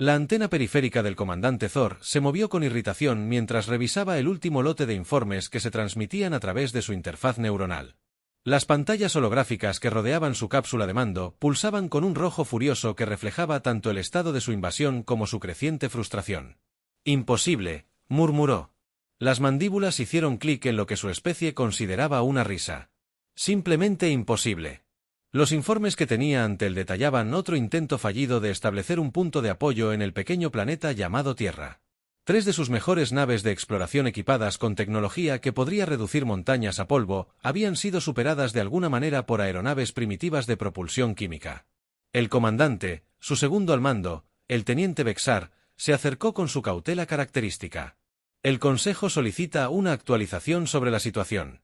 La antena periférica del comandante Thor se movió con irritación mientras revisaba el último lote de informes que se transmitían a través de su interfaz neuronal. Las pantallas holográficas que rodeaban su cápsula de mando pulsaban con un rojo furioso que reflejaba tanto el estado de su invasión como su creciente frustración. «Imposible», murmuró. Las mandíbulas hicieron clic en lo que su especie consideraba una risa. «Simplemente imposible». Los informes que tenía ante él detallaban otro intento fallido de establecer un punto de apoyo en el pequeño planeta llamado Tierra. 3 de sus mejores naves de exploración equipadas con tecnología que podría reducir montañas a polvo habían sido superadas de alguna manera por aeronaves primitivas de propulsión química. El comandante, su segundo al mando, el teniente Bexar, se acercó con su cautela característica. El Consejo solicita una actualización sobre la situación.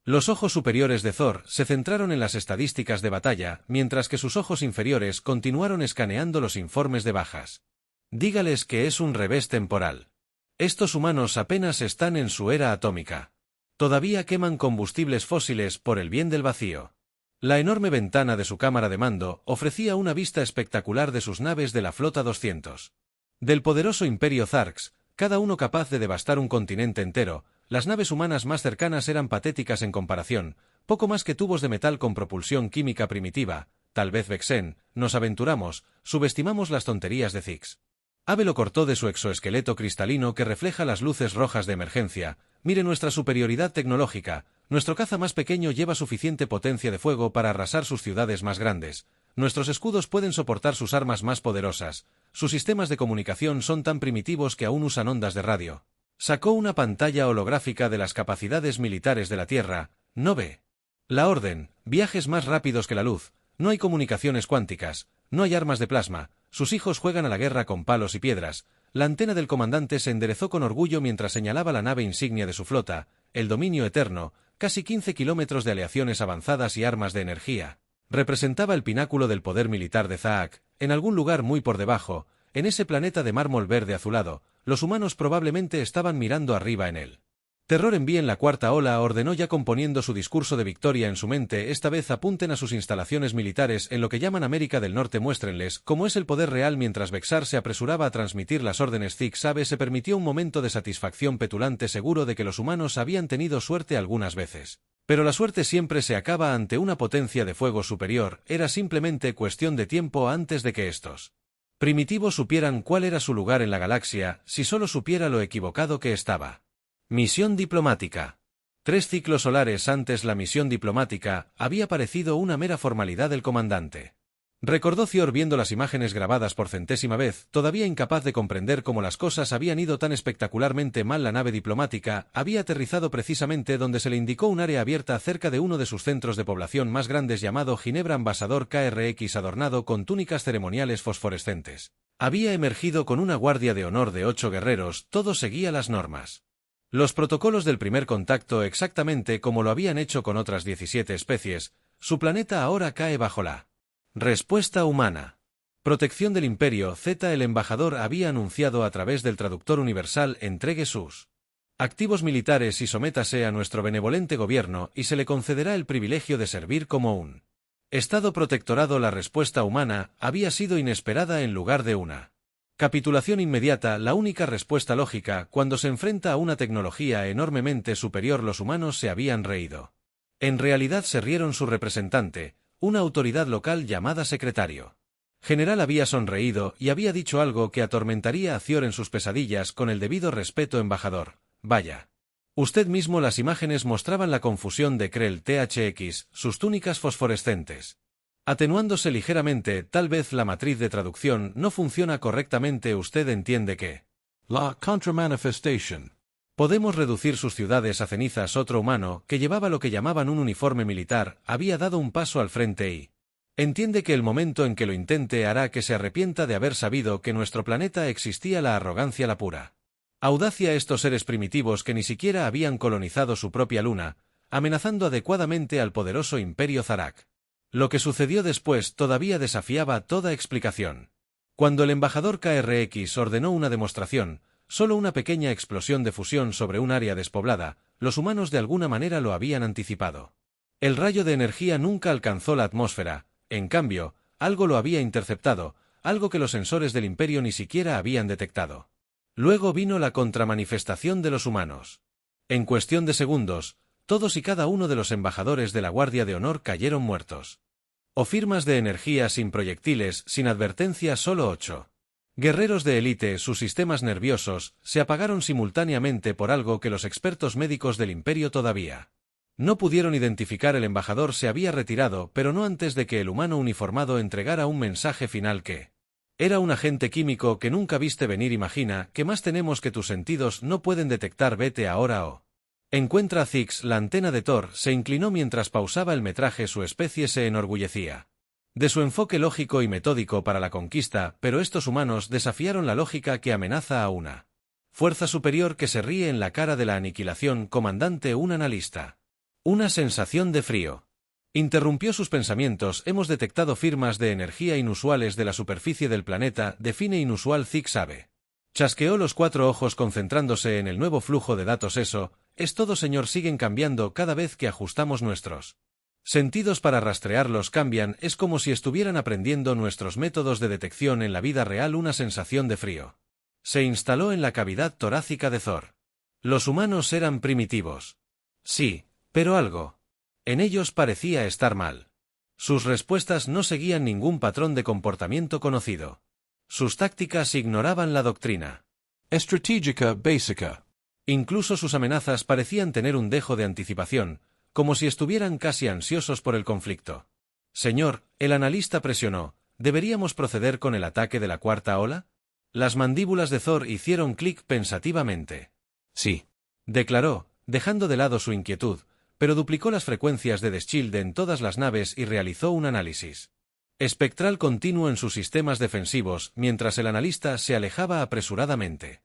Los ojos superiores de Thor se centraron en las estadísticas de batalla, mientras que sus ojos inferiores continuaron escaneando los informes de bajas. Dígales que es un revés temporal. Estos humanos apenas están en su era atómica. Todavía queman combustibles fósiles por el bien del vacío. La enorme ventana de su cámara de mando ofrecía una vista espectacular de sus naves de la Flota 200. Del poderoso Imperio Zarx, cada uno capaz de devastar un continente entero, las naves humanas más cercanas eran patéticas en comparación, poco más que tubos de metal con propulsión química primitiva. Tal vez Vexen, nos aventuramos, subestimamos las tonterías de Zix. Ave lo cortó de su exoesqueleto cristalino que refleja las luces rojas de emergencia. Mire nuestra superioridad tecnológica. Nuestro caza más pequeño lleva suficiente potencia de fuego para arrasar sus ciudades más grandes. Nuestros escudos pueden soportar sus armas más poderosas. Sus sistemas de comunicación son tan primitivos que aún usan ondas de radio. Sacó una pantalla holográfica de las capacidades militares de la Tierra. ¿No ve? La orden, viajes más rápidos que la luz, no hay comunicaciones cuánticas, no hay armas de plasma, sus hijos juegan a la guerra con palos y piedras. La antena del comandante se enderezó con orgullo mientras señalaba la nave insignia de su flota, el Dominio Eterno, casi 15 kilómetros de aleaciones avanzadas y armas de energía. Representaba el pináculo del poder militar de Zaak, en algún lugar muy por debajo, en ese planeta de mármol verde azulado. Los humanos probablemente estaban mirando arriba en él. Terror envíen la cuarta ola, ordenó ya componiendo su discurso de victoria en su mente. Esta vez apunten a sus instalaciones militares en lo que llaman América del Norte, muéstrenles cómo es el poder real. Mientras Bexar se apresuraba a transmitir las órdenes, Zig-Zabe se permitió un momento de satisfacción petulante, seguro de que los humanos habían tenido suerte algunas veces. Pero la suerte siempre se acaba ante una potencia de fuego superior. Era simplemente cuestión de tiempo antes de que estos primitivos supieran cuál era su lugar en la galaxia, si solo supiera lo equivocado que estaba. Misión diplomática. 3 ciclos solares antes, la misión diplomática había parecido una mera formalidad del comandante. Recordó Thior viendo las imágenes grabadas por centésima vez, todavía incapaz de comprender cómo las cosas habían ido tan espectacularmente mal. La nave diplomática había aterrizado precisamente donde se le indicó, un área abierta cerca de uno de sus centros de población más grandes llamado Ginebra. Ambasador KRX adornado con túnicas ceremoniales fosforescentes. Había emergido con una guardia de honor de 8 guerreros, todo seguía las normas. Los protocolos del primer contacto, exactamente como lo habían hecho con otras 17 especies. Su planeta ahora cae bajo la respuesta humana. Protección del Imperio Z. El embajador había anunciado a través del traductor universal: entregue sus activos militares y sométase a nuestro benevolente gobierno y se le concederá el privilegio de servir como un Estado protectorado. La respuesta humana había sido inesperada en lugar de una capitulación inmediata, la única respuesta lógica cuando se enfrenta a una tecnología enormemente superior. Los humanos se habían reído. En realidad se rieron. Su representante, una autoridad local llamada secretario general, había sonreído y había dicho algo que atormentaría a Thior en sus pesadillas. Con el debido respeto, embajador, vaya usted mismo. Las imágenes mostraban la confusión de Krell THX, sus túnicas fosforescentes atenuándose ligeramente. Tal vez la matriz de traducción no funciona correctamente. Usted entiende que la contramanifestation. Podemos reducir sus ciudades a cenizas. Otro humano, que llevaba lo que llamaban un uniforme militar, había dado un paso al frente y entiende que el momento en que lo intente hará que se arrepienta de haber sabido que en nuestro planeta existía la arrogancia, la pura audacia. Estos seres primitivos que ni siquiera habían colonizado su propia luna, amenazando adecuadamente al poderoso Imperio Zarak. Lo que sucedió después todavía desafiaba toda explicación. Cuando el embajador KRX ordenó una demostración, solo una pequeña explosión de fusión sobre un área despoblada, los humanos de alguna manera lo habían anticipado. El rayo de energía nunca alcanzó la atmósfera, en cambio, algo lo había interceptado. algo que los sensores del Imperio ni siquiera habían detectado. Luego vino la contramanifestación de los humanos. En cuestión de segundos, todos y cada uno de los embajadores de la Guardia de Honor cayeron muertos. O firmas de energía sin proyectiles, sin advertencia, solo 8. Guerreros de élite, sus sistemas nerviosos, se apagaron simultáneamente por algo que los expertos médicos del Imperio todavía no pudieron identificar. El embajador se había retirado, pero no antes de que el humano uniformado entregara un mensaje final que era un agente químico que nunca viste venir. Imagina, ¿qué más tenemos que tus sentidos no pueden detectar? Vete ahora o encuentra a Zix. La antena de Thor se inclinó mientras pausaba el metraje. Su especie se enorgullecía de su enfoque lógico y metódico para la conquista, pero estos humanos desafiaron la lógica que amenaza a una fuerza superior que se ríe en la cara de la aniquilación. Comandante, un analista. Una sensación de frío interrumpió sus pensamientos. Hemos detectado firmas de energía inusuales de la superficie del planeta. Define inusual. Zix sabe. Chasqueó los 4 ojos concentrándose en el nuevo flujo de datos. Eso es todo, señor. Siguen cambiando cada vez que ajustamos nuestros sentidos para rastrearlos. Cambian, es como si estuvieran aprendiendo nuestros métodos de detección en la vida real. Una sensación de frío se instaló en la cavidad torácica de Thor. Los humanos eran primitivos. Sí, pero algo en ellos parecía estar mal. Sus respuestas no seguían ningún patrón de comportamiento conocido. Sus tácticas ignoraban la doctrina estratégica básica. Incluso sus amenazas parecían tener un dejo de anticipación, como si estuvieran casi ansiosos por el conflicto. Señor, el analista presionó, ¿deberíamos proceder con el ataque de la 4ª ola? Las mandíbulas de Thor hicieron clic pensativamente. Sí, declaró, dejando de lado su inquietud, pero duplicó las frecuencias de Deschilde en todas las naves y realizó un análisis espectral continuo en sus sistemas defensivos mientras el analista se alejaba apresuradamente.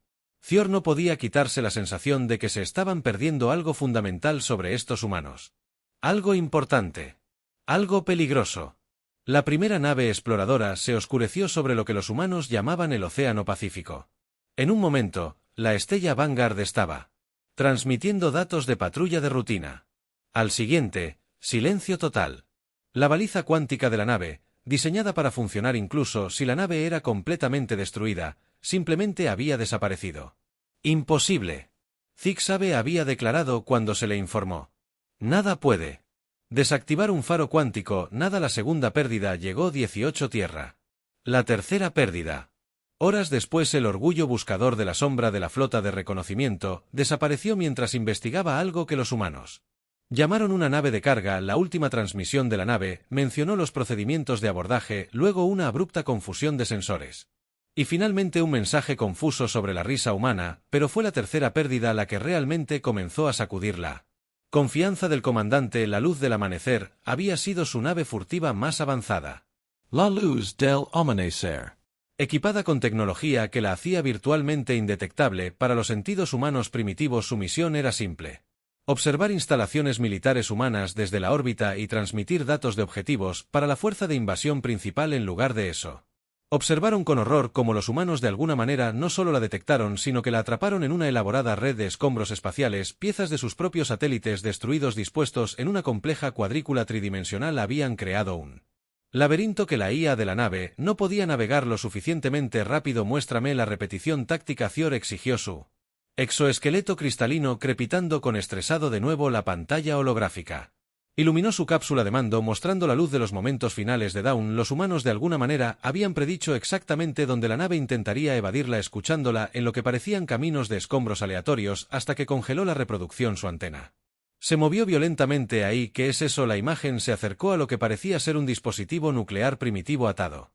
Thor no podía quitarse la sensación de que se estaban perdiendo algo fundamental sobre estos humanos. Algo importante. Algo peligroso. La primera nave exploradora se oscureció sobre lo que los humanos llamaban el Océano Pacífico. En un momento, la Estrella Vanguard estaba transmitiendo datos de patrulla de rutina. Al siguiente, silencio total. La baliza cuántica de la nave, diseñada para funcionar incluso si la nave era completamente destruida, simplemente había desaparecido. Imposible. Zix Sabe había declarado cuando se le informó. Nada puede desactivar un faro cuántico. Nada. La segunda pérdida llegó 18 tierra. La tercera pérdida. Horas después, el orgullo buscador de la sombra de la flota de reconocimiento desapareció mientras investigaba algo que los humanos llamaron una nave de carga. La última transmisión de la nave mencionó los procedimientos de abordaje, luego una abrupta confusión de sensores. Y finalmente un mensaje confuso sobre la risa humana, pero fue la tercera pérdida la que realmente comenzó a sacudir la confianza del comandante. La luz del amanecer había sido su nave furtiva más avanzada. La luz del amanecer. Equipada con tecnología que la hacía virtualmente indetectable para los sentidos humanos primitivos, su misión era simple: observar instalaciones militares humanas desde la órbita y transmitir datos de objetivos para la fuerza de invasión principal. En lugar de eso, observaron con horror cómo los humanos de alguna manera no solo la detectaron, sino que la atraparon en una elaborada red de escombros espaciales. Piezas de sus propios satélites destruidos dispuestos en una compleja cuadrícula tridimensional habían creado un laberinto que la IA de la nave no podía navegar lo suficientemente rápido. Muéstrame la repetición táctica. Thor exigió su exoesqueleto cristalino, crepitando con estresado de nuevo. La pantalla holográfica iluminó su cápsula de mando, mostrando la luz de los momentos finales de Dawn. Los humanos de alguna manera habían predicho exactamente dónde la nave intentaría evadirla, escuchándola en lo que parecían caminos de escombros aleatorios hasta que congeló la reproducción. Su antena se movió violentamente. Ahí, ¿qué es eso? La imagen se acercó a lo que parecía ser un dispositivo nuclear primitivo atado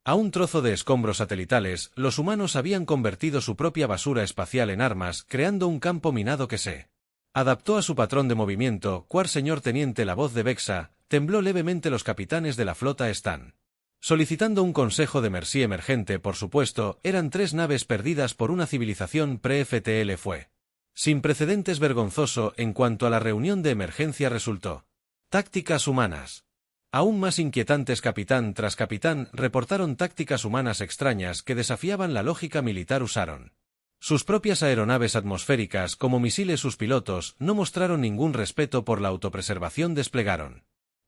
a un trozo de escombros satelitales. Los humanos habían convertido su propia basura espacial en armas, creando un campo minado que se adaptó a su patrón de movimiento. Señor teniente, la voz de Vexa tembló levemente. Los capitanes de la flota están solicitando un consejo de Mercy emergente. Por supuesto, eran 3 naves perdidas por una civilización pre-FTL. Fue sin precedentes, vergonzoso. En cuanto a la reunión de emergencia resultó tácticas humanas aún más inquietantes. Capitán tras capitán reportaron tácticas humanas extrañas que desafiaban la lógica militar. Usaron sus propias aeronaves atmosféricas como misiles. Sus pilotos no mostraron ningún respeto por la autopreservación. Desplegaron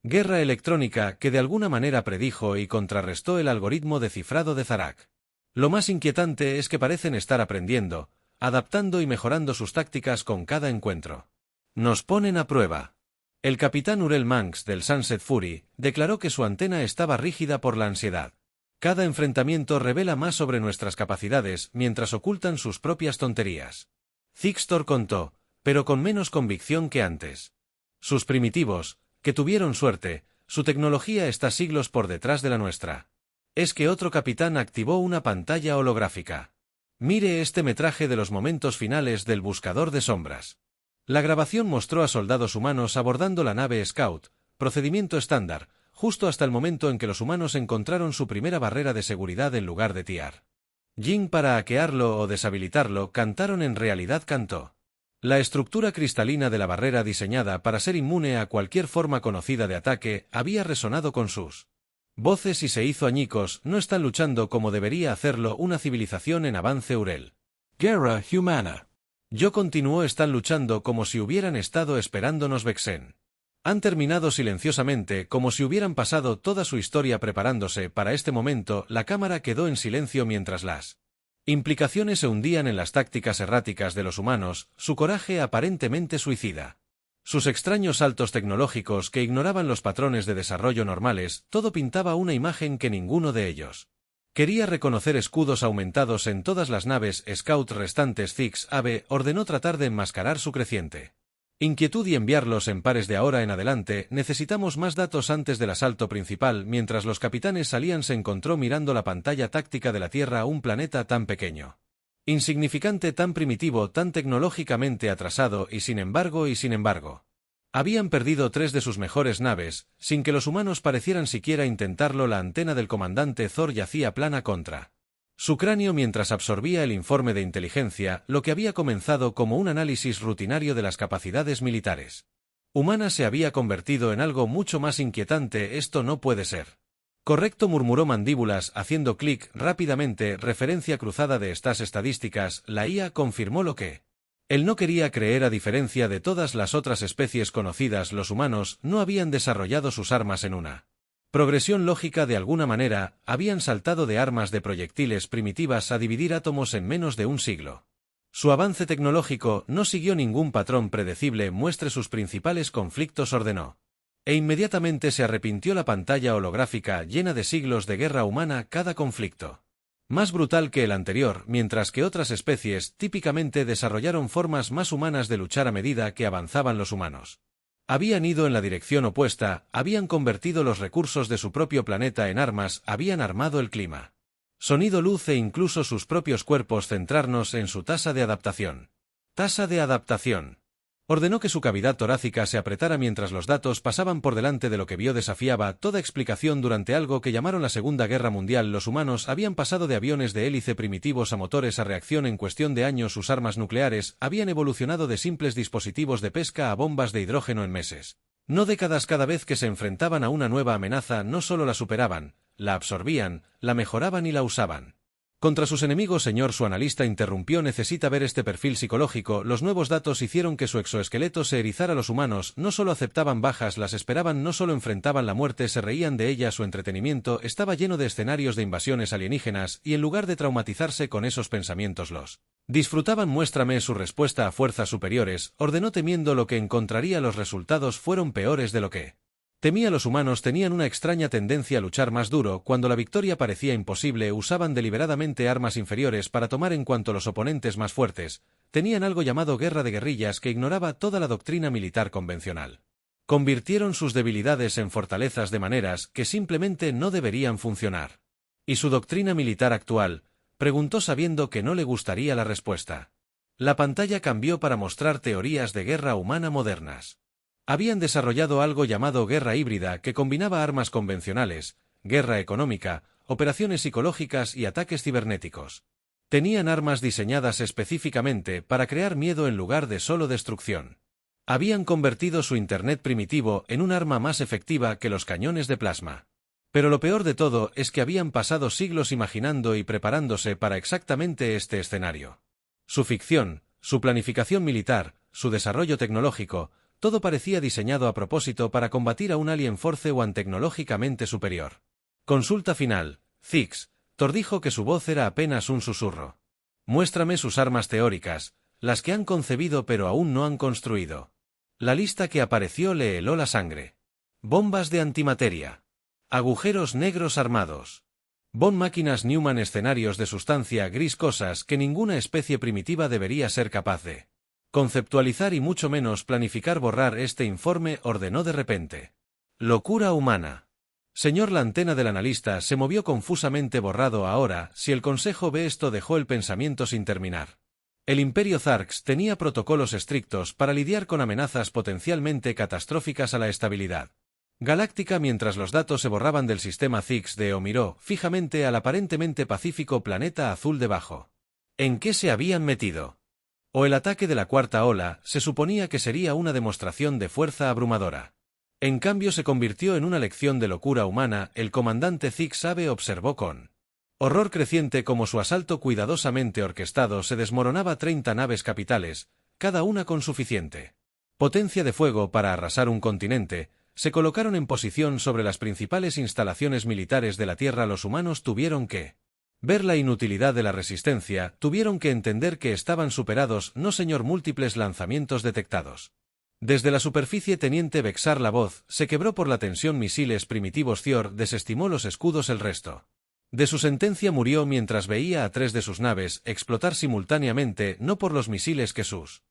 Guerra electrónica que de alguna manera predijo y contrarrestó el algoritmo de cifrado de Zarak. Lo más inquietante es que parecen estar aprendiendo, adaptando y mejorando sus tácticas con cada encuentro. Nos ponen a prueba. El capitán Urel Manx del Sunset Fury declaró que su antena estaba rígida por la ansiedad. Cada enfrentamiento revela más sobre nuestras capacidades mientras ocultan sus propias tonterías. Zixtor contó, pero con menos convicción que antes. Sus primitivos, que tuvieron suerte, su tecnología está siglos por detrás de la nuestra. Es que otro capitán activó una pantalla holográfica. Mire este metraje de los momentos finales del Buscador de Sombras. La grabación mostró a soldados humanos abordando la nave Scout, procedimiento estándar, justo hasta el momento en que los humanos encontraron su primera barrera de seguridad en lugar de tiar. Jin para hackearlo o deshabilitarlo cantaron en realidad cantó. La estructura cristalina de la barrera diseñada para ser inmune a cualquier forma conocida de ataque había resonado con sus voces y se hizo añicos. No están luchando como debería hacerlo una civilización en avance Urel. Guerra humana. Yo continuó están luchando como si hubieran estado esperándonos Vexen. Han terminado silenciosamente como si hubieran pasado toda su historia preparándose para este momento. La cámara quedó en silencio mientras las implicaciones se hundían en las tácticas erráticas de los humanos, su coraje aparentemente suicida. Sus extraños saltos tecnológicos que ignoraban los patrones de desarrollo normales, todo pintaba una imagen que ninguno de ellos quería reconocer. Escudos aumentados en todas las naves Scout restantes. Zix-Ave ordenó tratar de enmascarar su creciente inquietud y enviarlos en pares de ahora en adelante. Necesitamos más datos antes del asalto principal. Mientras los capitanes salían se encontró mirando la pantalla táctica de la Tierra un planeta tan pequeño, insignificante, tan primitivo, tan tecnológicamente atrasado y sin embargo. Habían perdido 3 de sus mejores naves, sin que los humanos parecieran siquiera intentarlo. La antena del comandante Thor yacía plana contra su cráneo mientras absorbía el informe de inteligencia, lo que había comenzado como un análisis rutinario de las capacidades militares humanas se había convertido en algo mucho más inquietante. Esto no puede ser correcto, murmuró Mandíbulas haciendo clic rápidamente. Referencia cruzada de estas estadísticas. La IA confirmó lo que él no quería creer. A diferencia de todas las otras especies conocidas, los humanos no habían desarrollado sus armas en una progresión lógica. De alguna manera, habían saltado de armas de proyectiles primitivas a dividir átomos en menos de un siglo. Su avance tecnológico no siguió ningún patrón predecible. Muestre sus principales conflictos, ordenó. E inmediatamente se arrepintió. La pantalla holográfica llena de siglos de guerra humana. Cada conflicto más brutal que el anterior, mientras que otras especies típicamente desarrollaron formas más humanas de luchar a medida que avanzaban los humanos. Habían ido en la dirección opuesta, habían convertido los recursos de su propio planeta en armas, habían armado el clima, sonido, luz e incluso sus propios cuerpos. Centrarnos en su tasa de adaptación. Tasa de adaptación. Ordenó que su cavidad torácica se apretara mientras los datos pasaban por delante de lo que vio. Desafiaba toda explicación. Durante algo que llamaron la Segunda Guerra Mundial, los humanos habían pasado de aviones de hélice primitivos a motores a reacción en cuestión de años. Sus armas nucleares habían evolucionado de simples dispositivos de pesca a bombas de hidrógeno en meses, no décadas. Cada vez que se enfrentaban a una nueva amenaza, no solo la superaban, la absorbían, la mejoraban y la usaban contra sus enemigos. Señor, su analista interrumpió. Necesita ver este perfil psicológico. Los nuevos datos hicieron que su exoesqueleto se erizara. Los humanos no solo aceptaban bajas, las esperaban, no solo enfrentaban la muerte, se reían de ella. Su entretenimiento estaba lleno de escenarios de invasiones alienígenas, y en lugar de traumatizarse con esos pensamientos los disfrutaban. Muéstrame su respuesta a fuerzas superiores, ordenó, temiendo lo que encontraría. Los resultados fueron peores de lo que temía. Los humanos tenían una extraña tendencia a luchar más duro. Cuando la victoria parecía imposible, usaban deliberadamente armas inferiores para tomar en cuanto los oponentes más fuertes. Tenían algo llamado guerra de guerrillas que ignoraba toda la doctrina militar convencional. Convirtieron sus debilidades en fortalezas de maneras que simplemente no deberían funcionar. ¿Y su doctrina militar actual?, preguntó sabiendo que no le gustaría la respuesta. La pantalla cambió para mostrar teorías de guerra humana modernas. Habían desarrollado algo llamado guerra híbrida que combinaba armas convencionales, guerra económica, operaciones psicológicas y ataques cibernéticos. Tenían armas diseñadas específicamente para crear miedo en lugar de solo destrucción. Habían convertido su Internet primitivo en un arma más efectiva que los cañones de plasma. Pero lo peor de todo es que habían pasado siglos imaginando y preparándose para exactamente este escenario. Su ficción, su planificación militar, su desarrollo tecnológico, Todo parecía diseñado a propósito para combatir a un Alien Force One tecnológicamente superior. Consulta final. Zix. Thor dijo que su voz era apenas un susurro. Muéstrame sus armas teóricas, las que han concebido pero aún no han construido. La lista que apareció le heló la sangre. Bombas de antimateria. Agujeros negros armados. Von máquinas Newman, escenarios de sustancia gris, cosas que ninguna especie primitiva debería ser capaz de conceptualizar y mucho menos planificar. Borrar este informe, ordenó de repente. Locura humana. Señor, la antena del analista se movió confusamente. Borrado ahora, si el Consejo ve esto. Dejó el pensamiento sin terminar. El Imperio Zarx tenía protocolos estrictos para lidiar con amenazas potencialmente catastróficas a la estabilidad galáctica. Mientras los datos se borraban del sistema Zix, Deo miró fijamente al aparentemente pacífico planeta azul debajo. ¿En qué se habían metido? O el ataque de la cuarta ola se suponía que sería una demostración de fuerza abrumadora. En cambio se convirtió en una lección de locura humana. El comandante Zix Sabe observó con horror creciente cómo su asalto cuidadosamente orquestado se desmoronaba. 30 naves capitales, cada una con suficiente potencia de fuego para arrasar un continente, se colocaron en posición sobre las principales instalaciones militares de la Tierra. Los humanos tuvieron que ver la inutilidad de la resistencia, tuvieron que entender que estaban superados. No, señor. Múltiples lanzamientos detectados desde la superficie. Teniente Vexar, la voz se quebró por la tensión. Misiles primitivos. Thior desestimó los escudos. El resto de su sentencia murió mientras veía a 3 de sus naves explotar simultáneamente, no por los misiles que sus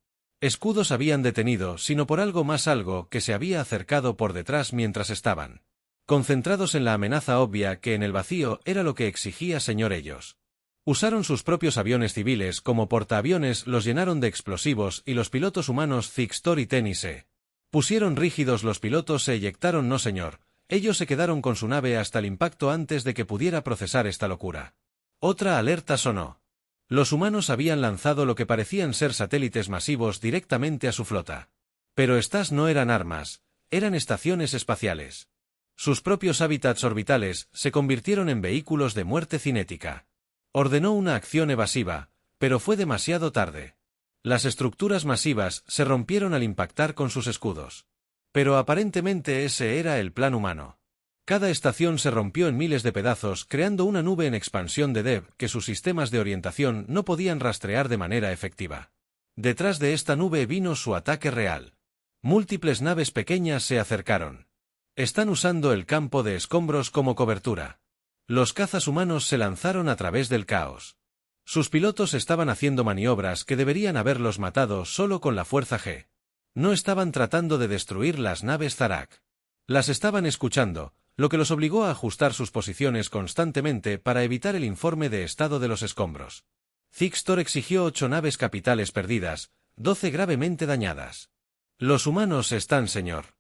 escudos habían detenido, sino por algo más, algo que se había acercado por detrás mientras estaban concentrados en la amenaza obvia que en el vacío era lo que exigía. Señor, ellos usaron sus propios aviones civiles como portaaviones, los llenaron de explosivos y los pilotos humanos Zix, Thor y Tenny se pusieron rígidos. Los pilotos se eyectaron. No, señor. Ellos se quedaron con su nave hasta el impacto antes de que pudiera procesar esta locura. Otra alerta sonó. Los humanos habían lanzado lo que parecían ser satélites masivos directamente a su flota. Pero estas no eran armas, eran estaciones espaciales. Sus propios hábitats orbitales se convirtieron en vehículos de muerte cinética. Ordenó una acción evasiva, pero fue demasiado tarde. Las estructuras masivas se rompieron al impactar con sus escudos. Pero aparentemente ese era el plan humano. Cada estación se rompió en miles de pedazos, creando una nube en expansión de Dev que sus sistemas de orientación no podían rastrear de manera efectiva. Detrás de esta nube vino su ataque real. Múltiples naves pequeñas se acercaron. Están usando el campo de escombros como cobertura. Los cazas humanos se lanzaron a través del caos. Sus pilotos estaban haciendo maniobras que deberían haberlos matado solo con la fuerza G. No estaban tratando de destruir las naves Zarak. Las estaban escuchando, lo que los obligó a ajustar sus posiciones constantemente para evitar el informe de estado de los escombros. Zix, Thor exigió 8 naves capitales perdidas, 12 gravemente dañadas. Los humanos están, señor.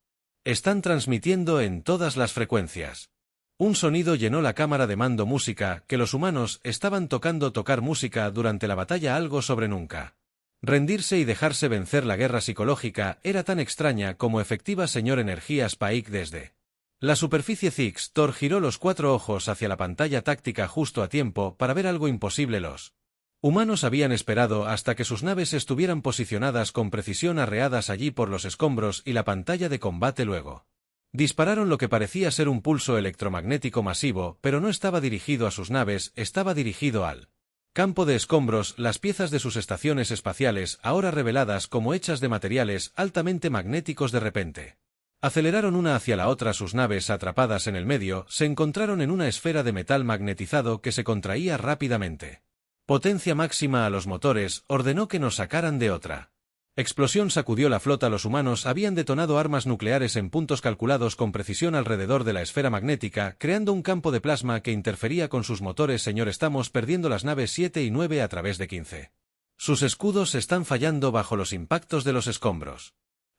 Están transmitiendo en todas las frecuencias. Un sonido llenó la cámara de mando. Música, que los humanos estaban tocando. Tocar música durante la batalla, algo sobre nunca. Rendirse y dejarse vencer. La guerra psicológica era tan extraña como efectiva. Señor, energía Spike desde la superficie. Zix, Thor giró los 4 ojos hacia la pantalla táctica justo a tiempo para ver algo imposible. Los humanos habían esperado hasta que sus naves estuvieran posicionadas con precisión, arreadas allí por los escombros y la pantalla de combate. Luego dispararon lo que parecía ser un pulso electromagnético masivo, pero no estaba dirigido a sus naves, estaba dirigido al campo de escombros. Las piezas de sus estaciones espaciales, ahora reveladas como hechas de materiales altamente magnéticos, de repente aceleraron una hacia la otra. Sus naves, atrapadas en el medio, se encontraron en una esfera de metal magnetizado que se contraía rápidamente. Potencia máxima a los motores, ordenó que nos sacaran de otra. Explosión sacudió la flota. Los humanos habían detonado armas nucleares en puntos calculados con precisión alrededor de la esfera magnética, creando un campo de plasma que interfería con sus motores. Señor, estamos perdiendo las naves 7 y 9 a través de 15. Sus escudos están fallando bajo los impactos de los escombros.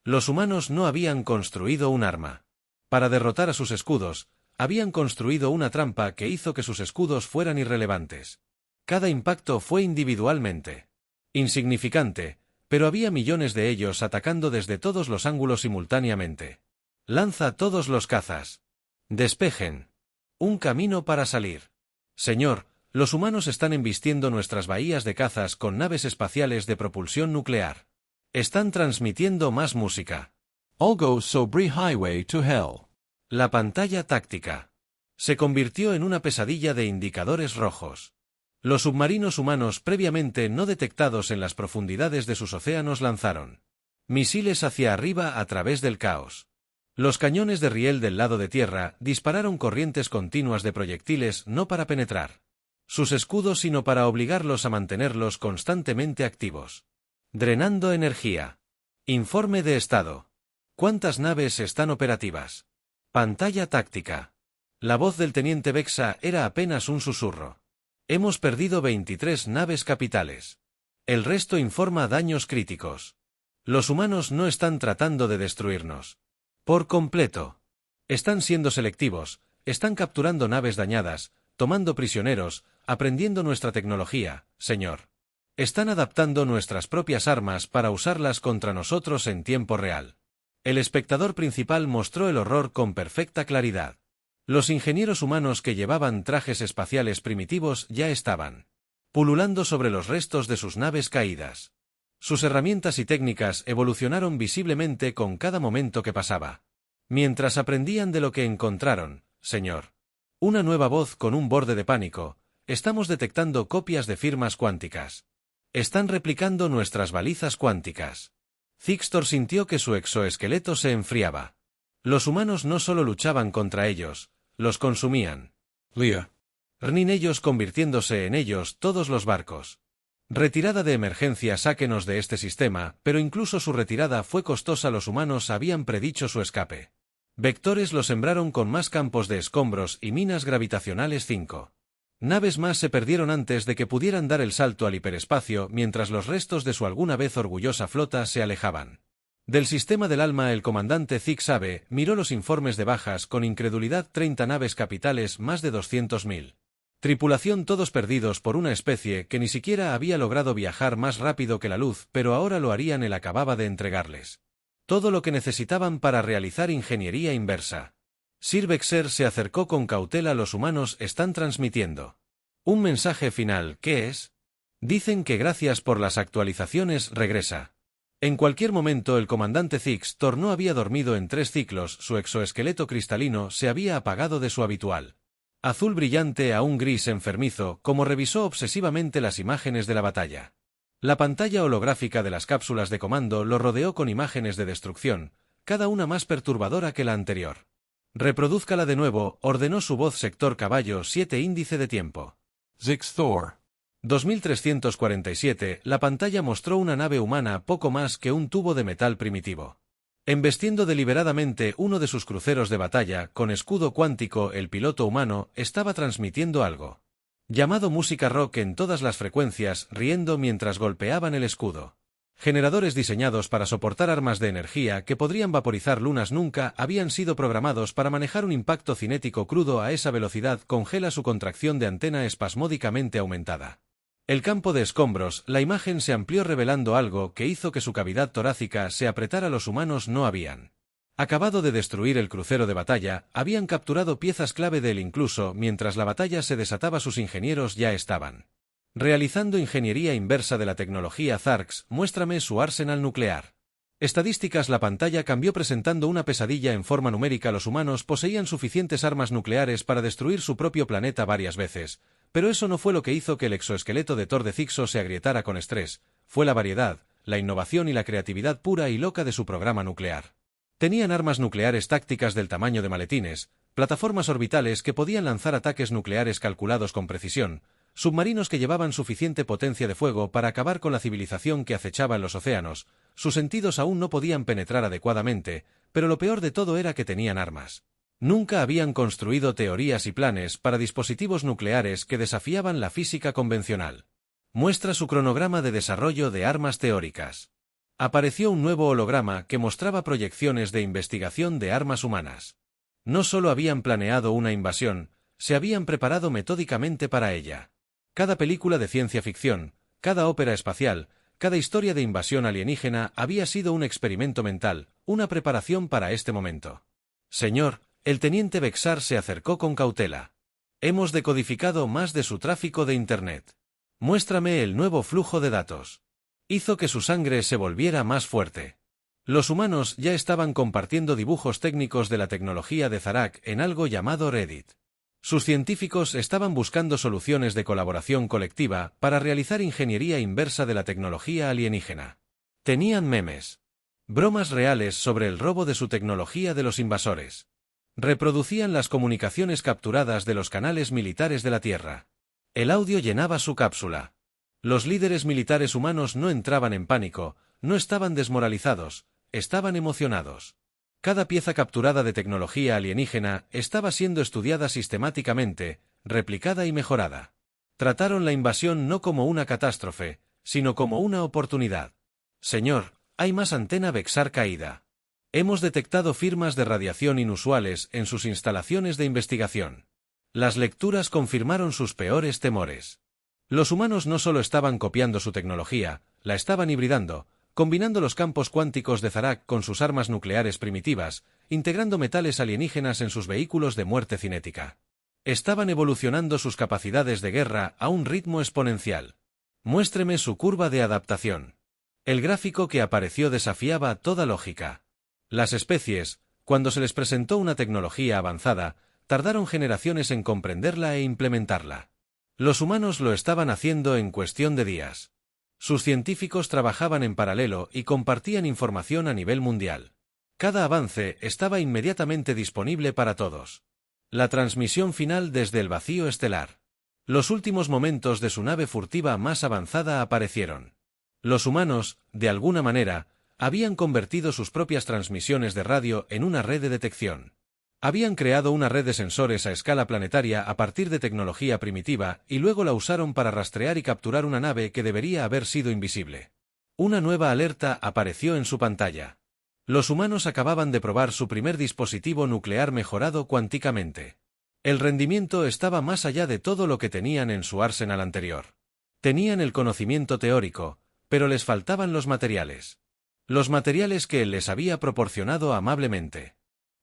Los humanos no habían construido un arma para derrotar a sus escudos, habían construido una trampa que hizo que sus escudos fueran irrelevantes. Cada impacto fue individualmente insignificante, pero había millones de ellos atacando desde todos los ángulos simultáneamente. Lanza todos los cazas. Despejen un camino para salir. Señor, los humanos están embistiendo nuestras bahías de cazas con naves espaciales de propulsión nuclear. Están transmitiendo más música. Olgo Sobri Highway to Hell. La pantalla táctica se convirtió en una pesadilla de indicadores rojos. Los submarinos humanos previamente no detectados en las profundidades de sus océanos lanzaron misiles hacia arriba a través del caos. Los cañones de riel del lado de tierra dispararon corrientes continuas de proyectiles no para penetrar sus escudos sino para obligarlos a mantenerlos constantemente activos. Drenando energía. Informe de estado. ¿Cuántas naves están operativas? Pantalla táctica. La voz del teniente Vexa era apenas un susurro. Hemos perdido 23 naves capitales. El resto informa daños críticos. Los humanos no están tratando de destruirnos por completo. Están siendo selectivos, están capturando naves dañadas, tomando prisioneros, aprendiendo nuestra tecnología, señor. Están adaptando nuestras propias armas para usarlas contra nosotros en tiempo real. El espectador principal mostró el horror con perfecta claridad. Los ingenieros humanos que llevaban trajes espaciales primitivos ya estaban pululando sobre los restos de sus naves caídas. Sus herramientas y técnicas evolucionaron visiblemente con cada momento que pasaba. Mientras aprendían de lo que encontraron, señor. Una nueva voz con un borde de pánico. Estamos detectando copias de firmas cuánticas. Están replicando nuestras balizas cuánticas. Zixtor sintió que su exoesqueleto se enfriaba. Los humanos no solo luchaban contra ellos, los consumían. Leah. Rnin ellos convirtiéndose en ellos todos los barcos. Retirada de emergencia, sáquenos de este sistema, pero incluso su retirada fue costosa. Los humanos habían predicho su escape. Vectores lo sembraron con más campos de escombros y minas gravitacionales 5. Naves más se perdieron antes de que pudieran dar el salto al hiperespacio mientras los restos de su alguna vez orgullosa flota se alejaban. Del sistema del alma el comandante Zig-Sabe miró los informes de bajas con incredulidad. 30 naves capitales, más de 200.000. Tripulación todos perdidos por una especie que ni siquiera había logrado viajar más rápido que la luz, pero ahora lo harían. Él acababa de entregarles todo lo que necesitaban para realizar ingeniería inversa. Sir Vexer se acercó con cautela. Los humanos están transmitiendo un mensaje final. ¿Qué es? Dicen que gracias por las actualizaciones regresa. En cualquier momento el comandante Zixtor no había dormido en 3 ciclos. Su exoesqueleto cristalino se había apagado de su habitual azul brillante a un gris enfermizo, como revisó obsesivamente las imágenes de la batalla. La pantalla holográfica de las cápsulas de comando lo rodeó con imágenes de destrucción, cada una más perturbadora que la anterior. Reprodúzcala de nuevo, ordenó su voz. Sector caballo 7 índice de tiempo. Zixtor. 2347, la pantalla mostró una nave humana poco más que un tubo de metal primitivo. Embestiendo deliberadamente uno de sus cruceros de batalla, con escudo cuántico, el piloto humano estaba transmitiendo algo llamado música rock en todas las frecuencias, riendo mientras golpeaban el escudo. Generadores diseñados para soportar armas de energía que podrían vaporizar lunas nunca habían sido programados para manejar un impacto cinético crudo a esa velocidad. Congela su contracción de antena espasmódicamente aumentada. El campo de escombros, la imagen se amplió revelando algo que hizo que su cavidad torácica se apretara. Los humanos no habían acabado de destruir el crucero de batalla, habían capturado piezas clave de él. Incluso mientras la batalla se desataba, sus ingenieros ya estaban realizando ingeniería inversa de la tecnología Zarx. Muéstrame su arsenal nuclear. Estadísticas. La pantalla cambió presentando una pesadilla en forma numérica. Los humanos poseían suficientes armas nucleares para destruir su propio planeta varias veces. Pero eso no fue lo que hizo que el exoesqueleto de Thor de Zixo se agrietara con estrés. Fue la variedad, la innovación y la creatividad pura y loca de su programa nuclear. Tenían armas nucleares tácticas del tamaño de maletines, plataformas orbitales que podían lanzar ataques nucleares calculados con precisión, submarinos que llevaban suficiente potencia de fuego para acabar con la civilización que acechaba en los océanos. Sus sentidos aún no podían penetrar adecuadamente, pero lo peor de todo era que tenían armas. Nunca habían construido teorías y planes para dispositivos nucleares que desafiaban la física convencional. Muestra su cronograma de desarrollo de armas teóricas. Apareció un nuevo holograma que mostraba proyecciones de investigación de armas humanas. No solo habían planeado una invasión, se habían preparado metódicamente para ella. Cada película de ciencia ficción, cada ópera espacial, cada historia de invasión alienígena había sido un experimento mental, una preparación para este momento. Señor, el teniente Vexar se acercó con cautela. Hemos decodificado más de su tráfico de Internet. Muéstrame el nuevo flujo de datos. Hizo que su sangre se volviera más fuerte. Los humanos ya estaban compartiendo dibujos técnicos de la tecnología de Zarak en algo llamado Reddit. Sus científicos estaban buscando soluciones de colaboración colectiva para realizar ingeniería inversa de la tecnología alienígena. Tenían memes, bromas reales sobre el robo de su tecnología de los invasores. Reproducían las comunicaciones capturadas de los canales militares de la Tierra. El audio llenaba su cápsula. Los líderes militares humanos no entraban en pánico, no estaban desmoralizados, estaban emocionados. Cada pieza capturada de tecnología alienígena estaba siendo estudiada sistemáticamente, replicada y mejorada. Trataron la invasión no como una catástrofe, sino como una oportunidad. Señor, hay más antena Vexar caída. Hemos detectado firmas de radiación inusuales en sus instalaciones de investigación. Las lecturas confirmaron sus peores temores. Los humanos no solo estaban copiando su tecnología, la estaban hibridando, combinando los campos cuánticos de Zarak con sus armas nucleares primitivas, integrando metales alienígenas en sus vehículos de muerte cinética. Estaban evolucionando sus capacidades de guerra a un ritmo exponencial. Muéstreme su curva de adaptación. El gráfico que apareció desafiaba toda lógica. Las especies, cuando se les presentó una tecnología avanzada, tardaron generaciones en comprenderla e implementarla. Los humanos lo estaban haciendo en cuestión de días. Sus científicos trabajaban en paralelo y compartían información a nivel mundial. Cada avance estaba inmediatamente disponible para todos. La transmisión final desde el vacío estelar. Los últimos momentos de su nave furtiva más avanzada aparecieron. Los humanos, de alguna manera, habían convertido sus propias transmisiones de radio en una red de detección. Habían creado una red de sensores a escala planetaria a partir de tecnología primitiva y luego la usaron para rastrear y capturar una nave que debería haber sido invisible. Una nueva alerta apareció en su pantalla. Los humanos acababan de probar su primer dispositivo nuclear mejorado cuánticamente. El rendimiento estaba más allá de todo lo que tenían en su arsenal anterior. Tenían el conocimiento teórico, pero les faltaban los materiales. Los materiales que él les había proporcionado amablemente.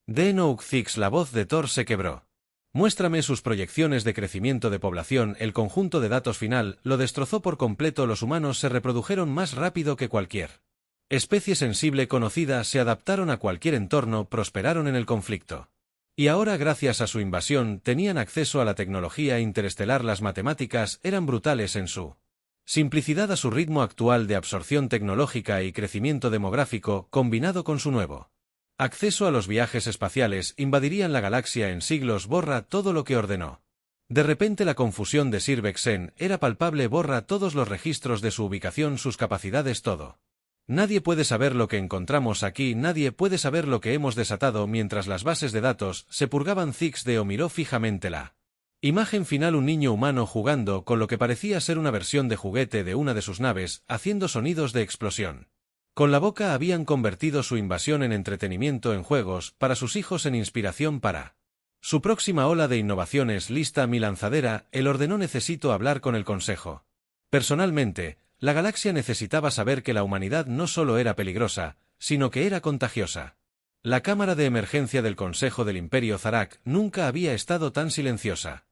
Denouk-Zix, la voz de Thor se quebró. Muéstrame sus proyecciones de crecimiento de población. El conjunto de datos final lo destrozó por completo. Los humanos se reprodujeron más rápido que cualquier especie sensible conocida, se adaptaron a cualquier entorno, prosperaron en el conflicto. Y ahora, gracias a su invasión, tenían acceso a la tecnología interestelar. Las matemáticas eran brutales en su simplicidad a su ritmo actual de absorción tecnológica y crecimiento demográfico, combinado con su nuevo acceso a los viajes espaciales, invadirían la galaxia en siglos. Borra todo lo que ordenó. De repente la confusión de Sir Vexen era palpable. Borra todos los registros de su ubicación, sus capacidades, todo. Nadie puede saber lo que encontramos aquí, nadie puede saber lo que hemos desatado. Mientras las bases de datos se purgaban, Zix-Deo miró fijamente la imagen final: un niño humano jugando con lo que parecía ser una versión de juguete de una de sus naves, haciendo sonidos de explosión. Con la boca habían convertido su invasión en entretenimiento, en juegos, para sus hijos, en inspiración para su próxima ola de innovaciones. Lista mi lanzadera, él ordenó. Necesito hablar con el Consejo. Personalmente, la galaxia necesitaba saber que la humanidad no solo era peligrosa, sino que era contagiosa. La cámara de emergencia del Consejo del Imperio Zarak nunca había estado tan silenciosa.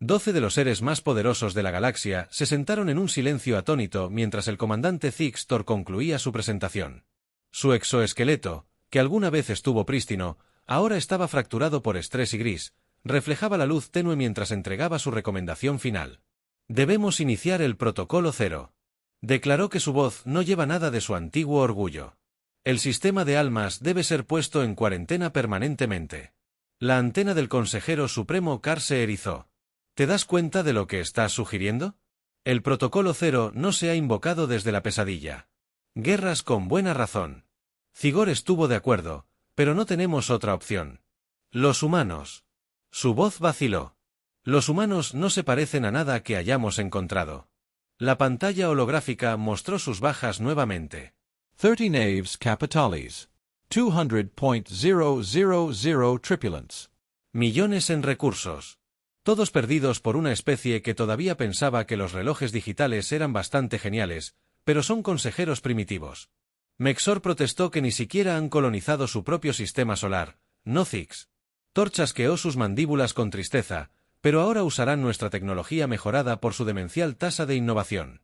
12 de los seres más poderosos de la galaxia se sentaron en un silencio atónito mientras el comandante Zix-Tor concluía su presentación. Su exoesqueleto, que alguna vez estuvo prístino, ahora estaba fracturado por estrés y gris, reflejaba la luz tenue mientras entregaba su recomendación final. Debemos iniciar el protocolo 0. Declaró que su voz no lleva nada de su antiguo orgullo. El sistema de almas debe ser puesto en cuarentena permanentemente. La antena del consejero supremo Kar se erizó. ¿Te das cuenta de lo que estás sugiriendo? El protocolo 0 no se ha invocado desde la pesadilla. Guerras con buena razón. Zigor estuvo de acuerdo, pero no tenemos otra opción. Los humanos. Su voz vaciló. Los humanos no se parecen a nada que hayamos encontrado. La pantalla holográfica mostró sus bajas nuevamente. 30 naves capitales. 200.000 tripulants. Millones en recursos. Todos perdidos por una especie que todavía pensaba que los relojes digitales eran bastante geniales, pero son consejeros primitivos. Mexor protestó que ni siquiera han colonizado su propio sistema solar, no Zix. Thor chasqueó sus mandíbulas con tristeza, pero ahora usarán nuestra tecnología mejorada por su demencial tasa de innovación.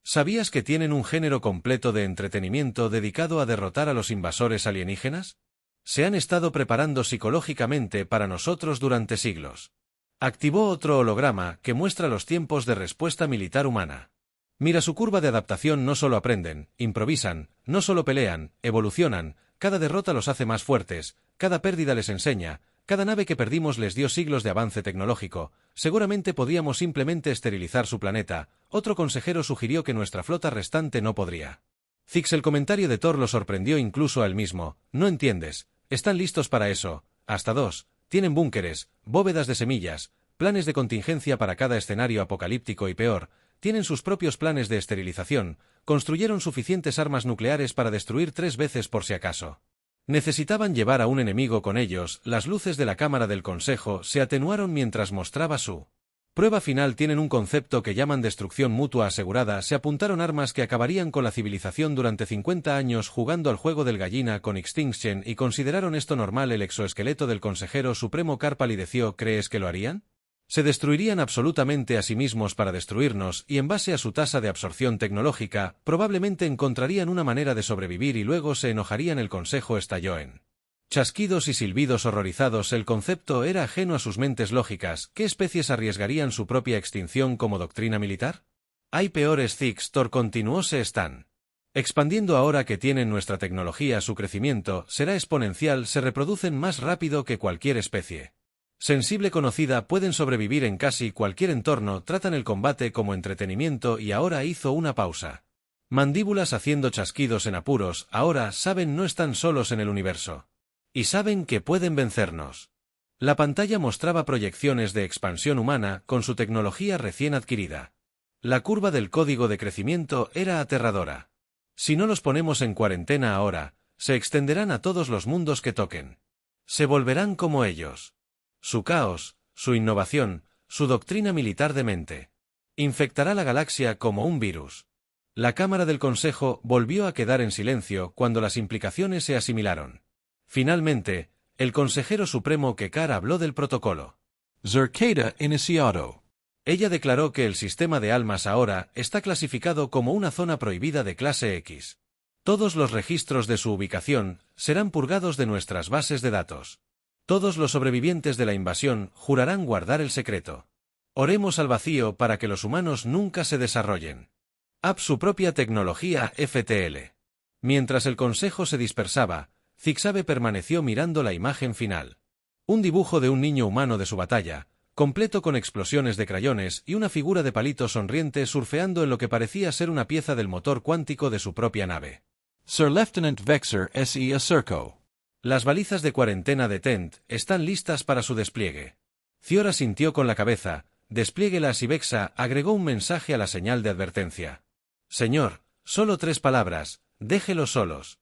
¿Sabías que tienen un género completo de entretenimiento dedicado a derrotar a los invasores alienígenas? Se han estado preparando psicológicamente para nosotros durante siglos. Activó otro holograma que muestra los tiempos de respuesta militar humana. Mira su curva de adaptación. No solo aprenden, improvisan, no solo pelean, evolucionan, cada derrota los hace más fuertes, cada pérdida les enseña, cada nave que perdimos les dio siglos de avance tecnológico. Seguramente podíamos simplemente esterilizar su planeta. Otro consejero sugirió que nuestra flota restante no podría. Zix, el comentario de Thor lo sorprendió incluso a él mismo. No entiendes, están listos para eso. Hasta 2, tienen búnkeres, bóvedas de semillas, planes de contingencia para cada escenario apocalíptico y peor, tienen sus propios planes de esterilización, construyeron suficientes armas nucleares para destruir 3 veces por si acaso. Necesitaban llevar a un enemigo con ellos. Las luces de la cámara del consejo se atenuaron mientras mostraba su prueba final. Tienen un concepto que llaman destrucción mutua asegurada. Se apuntaron armas que acabarían con la civilización durante 50 años jugando al juego del gallina con Extinction y consideraron esto normal. El exoesqueleto del consejero supremo Carr palideció. ¿Crees que lo harían? Se destruirían absolutamente a sí mismos para destruirnos, y en base a su tasa de absorción tecnológica, probablemente encontrarían una manera de sobrevivir y luego se enojarían. El consejo estalló en chasquidos y silbidos horrorizados. El concepto era ajeno a sus mentes lógicas. ¿Qué especies arriesgarían su propia extinción como doctrina militar? Hay peores. Zix, Thor continuó, se están expandiendo ahora que tienen nuestra tecnología. Su crecimiento será exponencial, se reproducen más rápido que cualquier especie sensible conocida, pueden sobrevivir en casi cualquier entorno, tratan el combate como entretenimiento. Y ahora hizo una pausa. Mandíbulas haciendo chasquidos en apuros. Ahora saben, no están solos en el universo. Y saben que pueden vencernos. La pantalla mostraba proyecciones de expansión humana con su tecnología recién adquirida. La curva del código de crecimiento era aterradora. Si no los ponemos en cuarentena ahora, se extenderán a todos los mundos que toquen. Se volverán como ellos. Su caos, su innovación, su doctrina militar demente. Infectará la galaxia como un virus. La cámara del consejo volvió a quedar en silencio cuando las implicaciones se asimilaron. Finalmente, el consejero supremo Kekar habló del protocolo. Zircada iniciado. Ella declaró que el sistema de almas ahora está clasificado como una zona prohibida de clase X. Todos los registros de su ubicación serán purgados de nuestras bases de datos. Todos los sobrevivientes de la invasión jurarán guardar el secreto. Oremos al vacío para que los humanos nunca se desarrollen. App su propia tecnología FTL. Mientras el consejo se dispersaba, Zixabe permaneció mirando la imagen final. Un dibujo de un niño humano de su batalla, completo con explosiones de crayones y una figura de palito sonriente surfeando en lo que parecía ser una pieza del motor cuántico de su propia nave. Sir Lieutenant Vexer S.E. Acerco. Las balizas de cuarentena de Tent están listas para su despliegue. Ciora sintió con la cabeza. Despliéguelas y Vexa agregó un mensaje a la señal de advertencia. Señor, solo 3 palabras, déjelos solos.